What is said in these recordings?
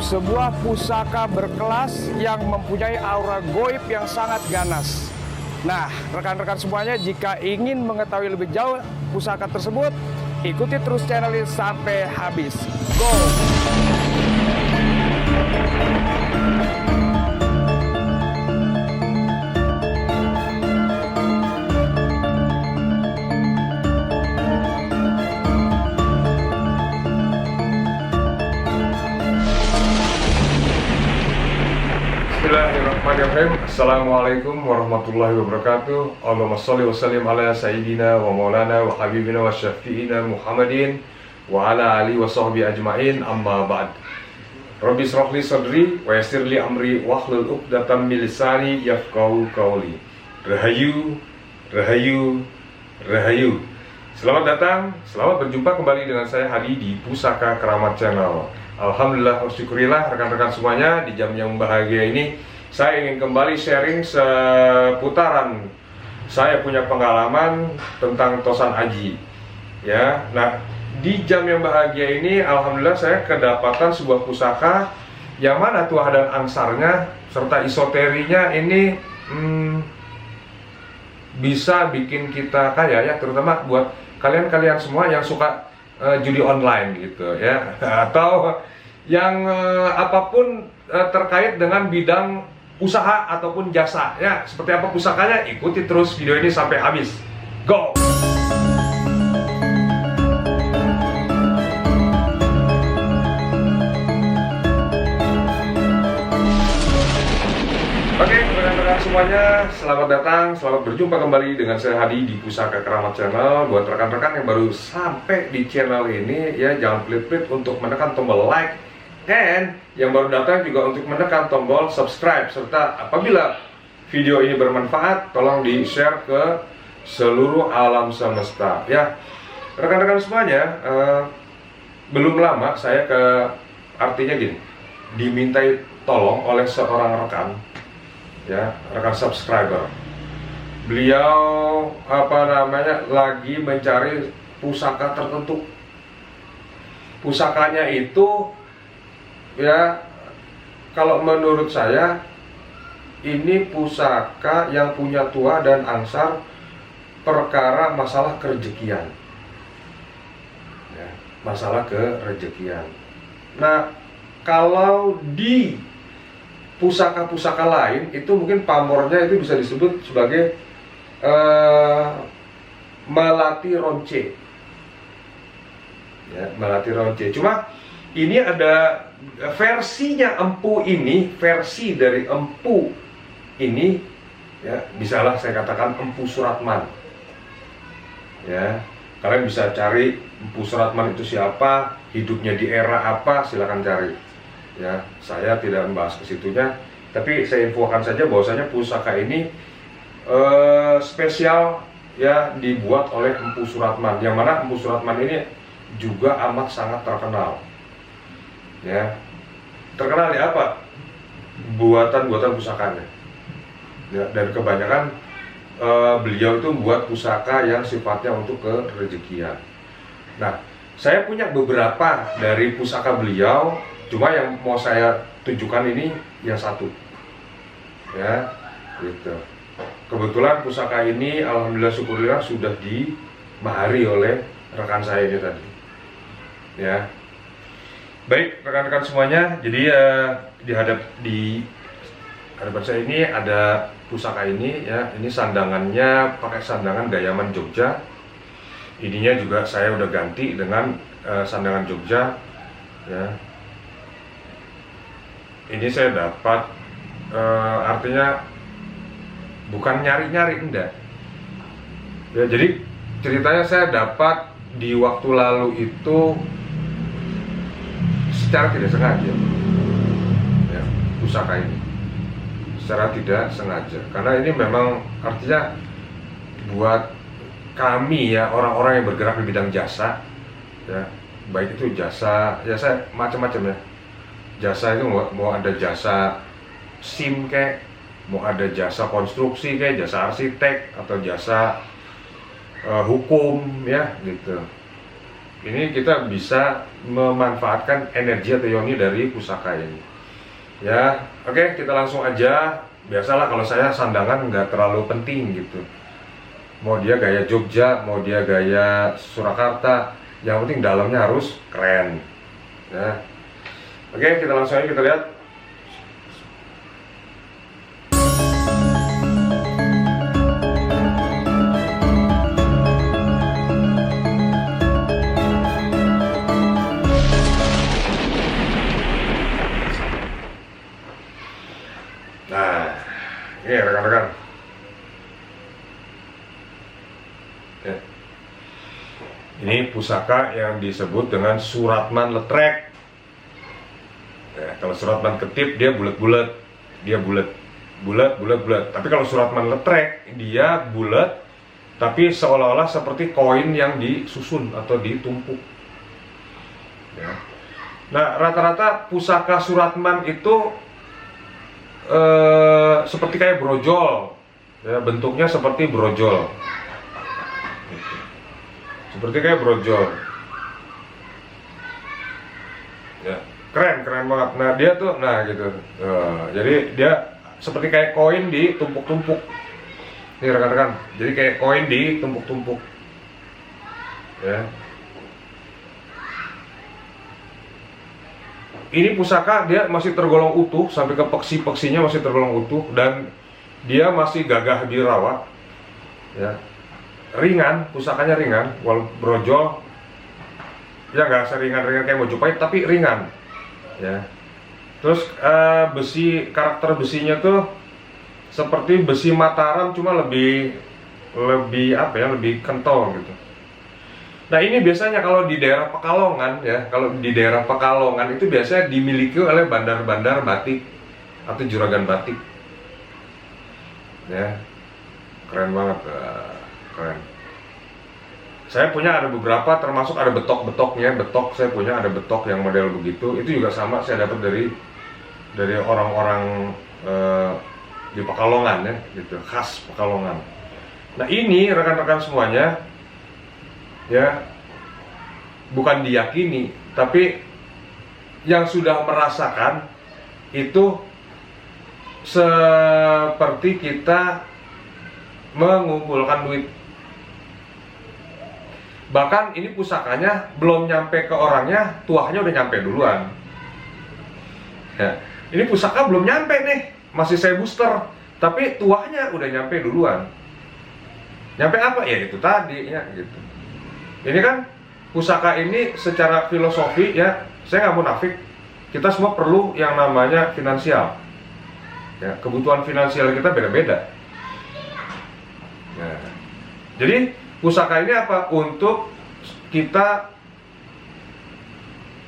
sebuah pusaka berkelas yang mempunyai aura goib yang sangat ganas. Nah, rekan-rekan semuanya, jika ingin mengetahui lebih jauh pusaka tersebut, ikuti terus channel ini sampai habis. Go! Bismillahirrahmanirrahim. Assalamualaikum warahmatullahi wabarakatuh. Allahumma sholli wa sallim ala sayyidina wa maulana wa habibina wa syafi'ina Muhammadin wa ala alihi wa sahbihi ajma'in, amma ba'd. Rabbi shrah li sadri wa yassir li amri wahlul 'uqdatam min lisani yafqahu qawli. Rahayu, rahayu, rahayu. Selamat datang, selamat berjumpa kembali dengan saya Hadi di Pusaka Keramat Channel. Alhamdulillah, syukurillah rekan-rekan semuanya, di jam yang bahagia ini saya ingin kembali sharing seputaran saya punya pengalaman tentang Tosan Aji. Ya, nah di jam yang bahagia ini alhamdulillah saya kedapatan sebuah pusaka yang mana tuah dan angsarnya serta esoterinya ini bisa bikin kita kaya ya, terutama buat kalian-kalian semua yang suka judi online gitu ya, atau yang apapun terkait dengan bidang usaha ataupun jasa ya. Seperti apa pusakanya, ikuti terus video ini sampai habis. Go! Oke, rekan-rekan semuanya, selamat datang, selamat berjumpa kembali dengan saya Hadi di Pusaka Keramat Channel. Buat rekan-rekan yang baru sampai di channel ini ya, jangan pelit-pelit untuk menekan tombol like, dan yang baru datang juga untuk menekan tombol subscribe. Serta apabila video ini bermanfaat, tolong di-share ke seluruh alam semesta ya. Rekan-rekan semuanya, belum lama saya artinya gini, dimintai tolong oleh seorang rekan ya, rekan subscriber. Beliau lagi mencari pusaka tertentu. Pusakanya itu ya, kalau menurut saya ini pusaka yang punya tuah dan angsar perkara masalah kerejekian ya, masalah kerejekian. Nah, kalau di pusaka-pusaka lain itu mungkin pamornya itu bisa disebut sebagai melati ronce ya, melati ronce. Cuma ini ada versinya empu ini, versi dari empu ini ya, bisalah saya katakan empu Suratman ya. Kalian bisa cari empu Suratman itu siapa, hidupnya di era apa, silakan cari ya. Saya tidak membahas ke situnya, tapi saya infokan saja bahwasanya pusaka ini spesial ya, dibuat oleh empu Suratman, yang mana empu Suratman ini juga amat sangat terkenal ya. Terkenal ya apa? Buatan-buatan pusakanya ya, dan kebanyakan beliau itu buat pusaka yang sifatnya untuk kerejekian. Nah, saya punya beberapa dari pusaka beliau, cuma yang mau saya tunjukkan ini yang satu ya, gitu. Kebetulan pusaka ini alhamdulillah syukurillah sudah dimahari oleh rekan saya ini tadi ya. Baik rekan-rekan semuanya, jadi di hadapan saya ini ada pusaka ini ya. Ini sandangannya pakai sandangan Dayaman Jogja. Ininya juga saya udah ganti dengan sandangan Jogja ya. Ini saya dapat artinya bukan nyari-nyari, enggak ya. Jadi ceritanya saya dapat di waktu lalu itu secara tidak sengaja ya, pusaka ini secara tidak sengaja, karena ini memang artinya buat kami ya, orang-orang yang bergerak di bidang jasa ya, baik itu jasa macam-macam ya. Jasa itu mau ada jasa SIM kayak, mau ada jasa konstruksi kayak, jasa arsitek atau jasa hukum ya gitu. ini kita bisa memanfaatkan energi atau yoni dari pusaka ini. Ya, oke, kita langsung aja. Biasalah kalau saya sandangan nggak terlalu penting gitu. Mau dia gaya Jogja, mau dia gaya Surakarta, yang penting dalamnya harus keren. Ya. Oke, kita langsung aja kita lihat. Nah, ini rekan-rekan. Ya. Ini pusaka yang disebut dengan Suratman Letrek. Ya, kalau Suratman Ketip dia bulat-bulat, dia bulat. Tapi kalau Suratman Letrek dia bulat, tapi seolah-olah seperti koin yang disusun atau ditumpuk. Ya. Nah, rata-rata pusaka Suratman itu seperti kayak brojol, ya, bentuknya seperti brojol, seperti kayak brojol, ya, keren banget. Nah dia tuh, nah gitu, jadi dia seperti kayak koin ditumpuk-tumpuk, nih rekan-rekan, jadi kayak koin ditumpuk-tumpuk, ya. Ini pusaka dia masih tergolong utuh, sampai ke peksi-peksinya masih tergolong utuh, dan dia masih gagah dirawat, ya. Ringan, pusakanya ringan, walau brojol ya nggak seringan-ringan kayak Mojopahit, tapi ringan, ya. Terus karakter besinya tuh seperti besi Mataram, cuma lebih apa ya, lebih kental gitu. Nah ini biasanya kalau di daerah Pekalongan, ya, kalau di daerah Pekalongan itu biasanya dimiliki oleh bandar-bandar batik atau juragan batik, ya, keren banget, keren. Saya punya ada beberapa, termasuk ada betok-betoknya, betok saya punya ada betok yang model begitu, itu juga sama saya dapat dari orang-orang di Pekalongan, ya, gitu, khas Pekalongan. Nah ini rekan-rekan semuanya, ya, bukan diyakini, tapi yang sudah merasakan itu seperti kita mengumpulkan duit. Bahkan ini pusakanya belum nyampe ke orangnya, tuahnya udah nyampe duluan, ya. Ini pusaka belum nyampe nih, masih saya booster, tapi tuahnya udah nyampe duluan. Nyampe apa? Ya itu tadi, ya, gitu. Ini kan pusaka ini secara filosofi, ya, saya nggak munafik, kita semua perlu yang namanya finansial, ya, kebutuhan finansial kita beda-beda, ya. Jadi pusaka ini apa? Untuk kita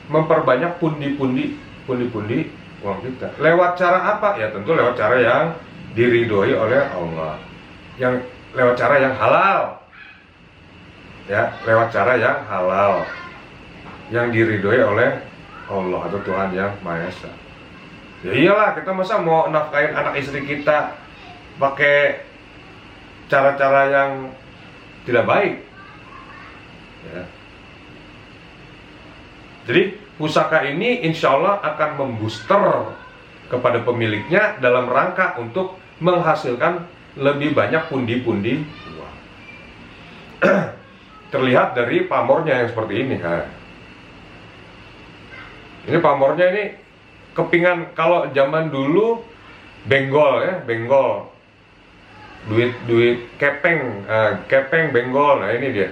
memperbanyak pundi-pundi uang kita. Lewat cara apa? Ya tentu lewat cara yang diridhoi oleh Allah, yang lewat cara yang halal, ya, lewat cara yang halal, yang diridhoi oleh Allah atau Tuhan yang Maha Esa. Ya iyalah, kita masa mau nafkahin anak istri kita pakai cara-cara yang tidak baik, ya. Jadi pusaka ini insya Allah akan membooster kepada pemiliknya dalam rangka untuk menghasilkan lebih banyak pundi-pundi uang. Terlihat dari pamornya yang seperti ini, ha. Ini pamornya ini kepingan, kalau zaman dulu benggol, ya, benggol, duit kepeng, kepeng benggol. Nah ini dia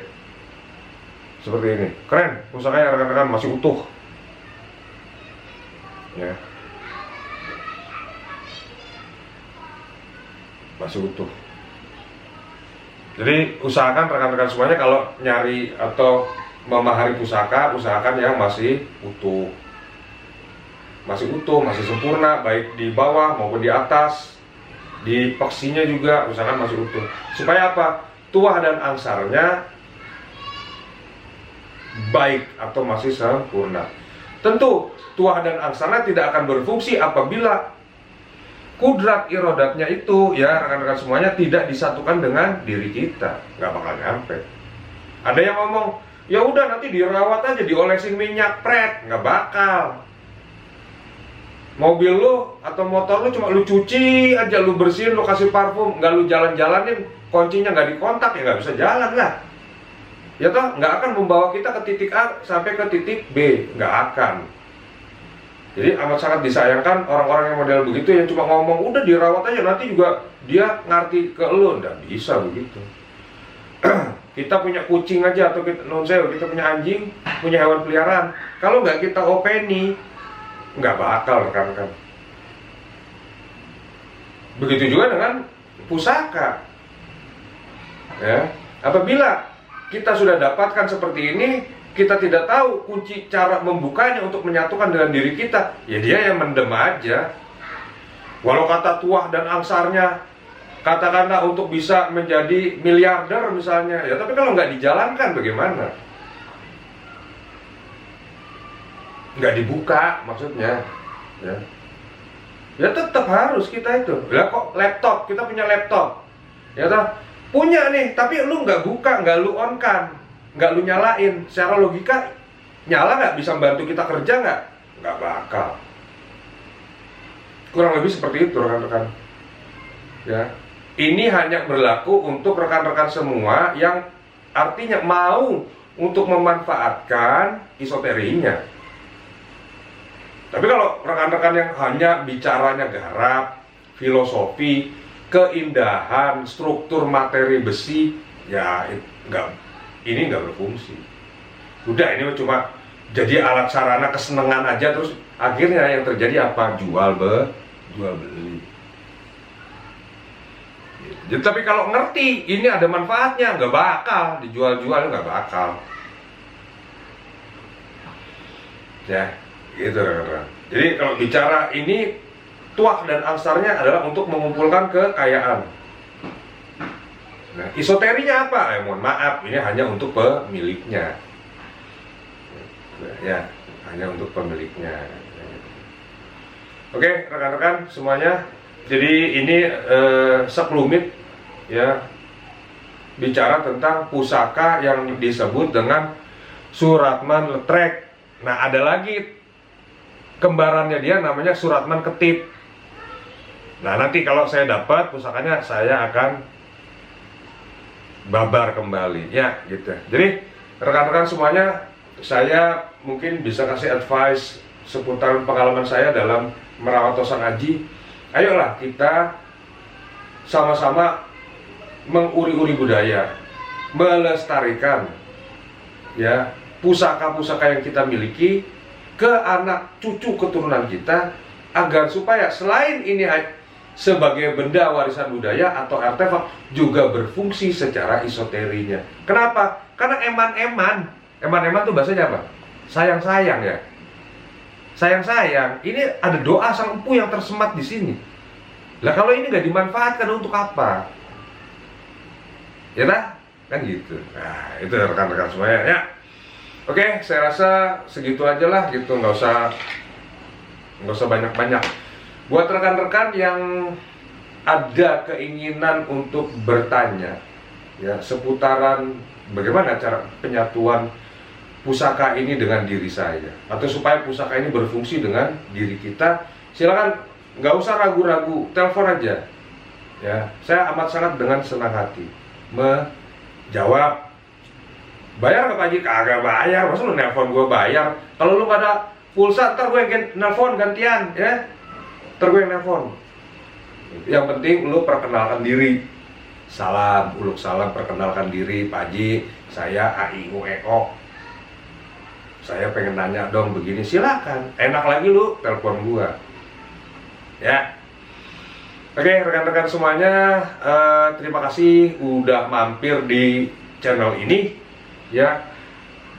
seperti ini, keren pusakanya rekan-rekan, masih utuh, ya, masih utuh. Jadi usahakan rekan-rekan semuanya kalau nyari atau memahari pusaka, usahakan yang masih utuh, masih sempurna, baik di bawah maupun di atas, di peksinya juga usahakan masih utuh. Supaya apa? Tuah dan angsarnya baik atau masih sempurna. Tentu tuah dan angsarnya tidak akan berfungsi apabila kudrat irodatnya itu, ya rekan-rekan semuanya, tidak disatukan dengan diri kita, nggak bakal nyampe. Ada yang ngomong, Ya udah nanti dirawat aja, diolesin minyak, pret, nggak bakal. Mobil lu atau motor lu cuma lu cuci aja, lu bersihin, lu kasih parfum, nggak lu jalan-jalanin, kuncinya nggak dikontak, ya nggak bisa jalan lah. Ya toh, nggak akan membawa kita ke titik A sampai ke titik B, nggak akan. Jadi amat sangat disayangkan orang-orang yang model begitu yang cuma ngomong udah dirawat aja, nanti juga dia ngerti ke lu, nggak bisa begitu. Kita punya kucing aja atau kita kita punya anjing, punya hewan peliharaan, kalau nggak kita openi, nggak bakal rekan-rekan. Begitu juga dengan pusaka. Ya, apabila kita sudah dapatkan seperti ini, kita tidak tahu kunci cara membukanya untuk menyatukan dengan diri kita, ya dia yang mendem aja. Walau kata tuah dan angsarnya, katakanlah untuk bisa menjadi miliarder misalnya, ya tapi kalau nggak dijalankan bagaimana? Nggak dibuka maksudnya, ya tetap harus kita itu. Lah kok laptop, kita punya laptop, ya toh? Punya nih, tapi lu nggak buka, nggak lu on kan, nggak lu nyalain. Secara logika, nyala nggak bisa membantu kita kerja nggak? Nggak bakal. Kurang lebih seperti itu rekan-rekan. Ya, ini hanya berlaku untuk rekan-rekan semua yang artinya mau untuk memanfaatkan esoterinya. Tapi kalau rekan-rekan yang hanya bicaranya garap, filosofi, keindahan, struktur materi besi, ya ini nggak berfungsi. Udah, ini cuma jadi alat sarana kesenangan aja, terus akhirnya yang terjadi apa? Jual beli. Jadi, tapi kalau ngerti ini ada manfaatnya, nggak bakal dijual-jual, nggak bakal. Ya, gitu rekan-rekan. Jadi kalau bicara ini, tuah dan angsarnya adalah untuk mengumpulkan kekayaan. Nah, esoterinya apa? Mohon maaf, ini hanya untuk pemiliknya. Ya, hanya untuk pemiliknya. Oke, rekan-rekan semuanya. Jadi ini sekelumit ya bicara tentang pusaka yang disebut dengan Suratman Letrek. Nah, ada lagi kembarannya dia namanya Suratman Ketip. Nah, nanti kalau saya dapat pusakanya, saya akan babar kembali ya gitu. Jadi rekan-rekan semuanya, saya mungkin bisa kasih advice seputar pengalaman saya dalam merawat tosan aji. Ayolah kita sama-sama menguri-uri budaya, melestarikan ya pusaka-pusaka yang kita miliki ke anak cucu keturunan kita, agar supaya selain ini sebagai benda warisan budaya atau artefak, juga berfungsi secara esoterinya. Kenapa? Karena eman-eman tuh bahasanya apa? Sayang-sayang ya. Sayang-sayang, ini ada doa sang empu yang tersemat di sini. Lah kalau ini nggak dimanfaatkan untuk apa? Ya kan gitu. Nah, itu rekan-rekan semuanya ya. Oke, saya rasa segitu aja lah gitu, nggak usah banyak-banyak. Buat rekan-rekan yang ada keinginan untuk bertanya ya seputaran bagaimana cara penyatuan pusaka ini dengan diri saya, atau supaya pusaka ini berfungsi dengan diri kita, silakan, nggak usah ragu-ragu, telepon aja ya. Saya amat sangat dengan senang hati menjawab. Bayar nggak Pak Haji? Kagak bayar, masa lu nelpon gue bayar? Kalau lu nggak ada pulsa, ntar gue yang nelpon gantian ya, ntar gue yang nelpon. Yang penting lu perkenalkan diri, salam, uluk salam, perkenalkan diri, Pak Haji, saya AIUEO, saya pengen nanya dong begini, silakan. Enak lagi lu telepon gua ya. Oke rekan-rekan semuanya, terima kasih udah mampir di channel ini ya.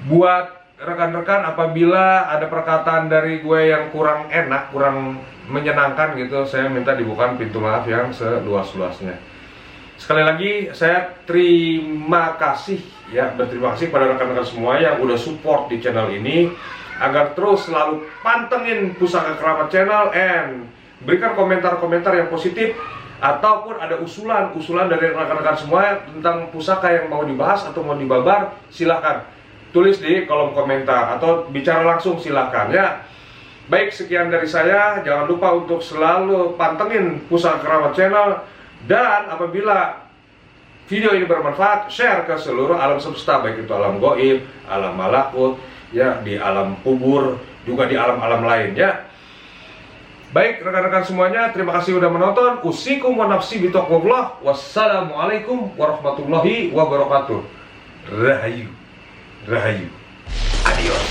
Buat rekan-rekan, apabila ada perkataan dari gue yang kurang enak, kurang menyenangkan gitu, saya minta dibuka pintu maaf yang seluas-luasnya. Sekali lagi saya terima kasih ya, berterima kasih pada rekan-rekan semua yang udah support di channel ini, agar terus selalu pantengin Pusaka Keramat Channel and berikan komentar-komentar yang positif, ataupun ada usulan dari rekan-rekan semua tentang pusaka yang mau dibahas atau mau dibabar, silahkan tulis di kolom komentar atau bicara langsung silakan ya. Baik, sekian dari saya. Jangan lupa untuk selalu pantengin Pusaka Keramat Channel, dan apabila video ini bermanfaat, share ke seluruh alam semesta, baik itu alam gaib, alam malakut, ya, di alam kubur, juga di alam-alam lain ya. Baik rekan-rekan semuanya, terima kasih sudah menonton. Usikum wa nafsi bitaqwallah. Wassalamualaikum warahmatullahi wabarakatuh. Rahayu. Rahayu. Adios.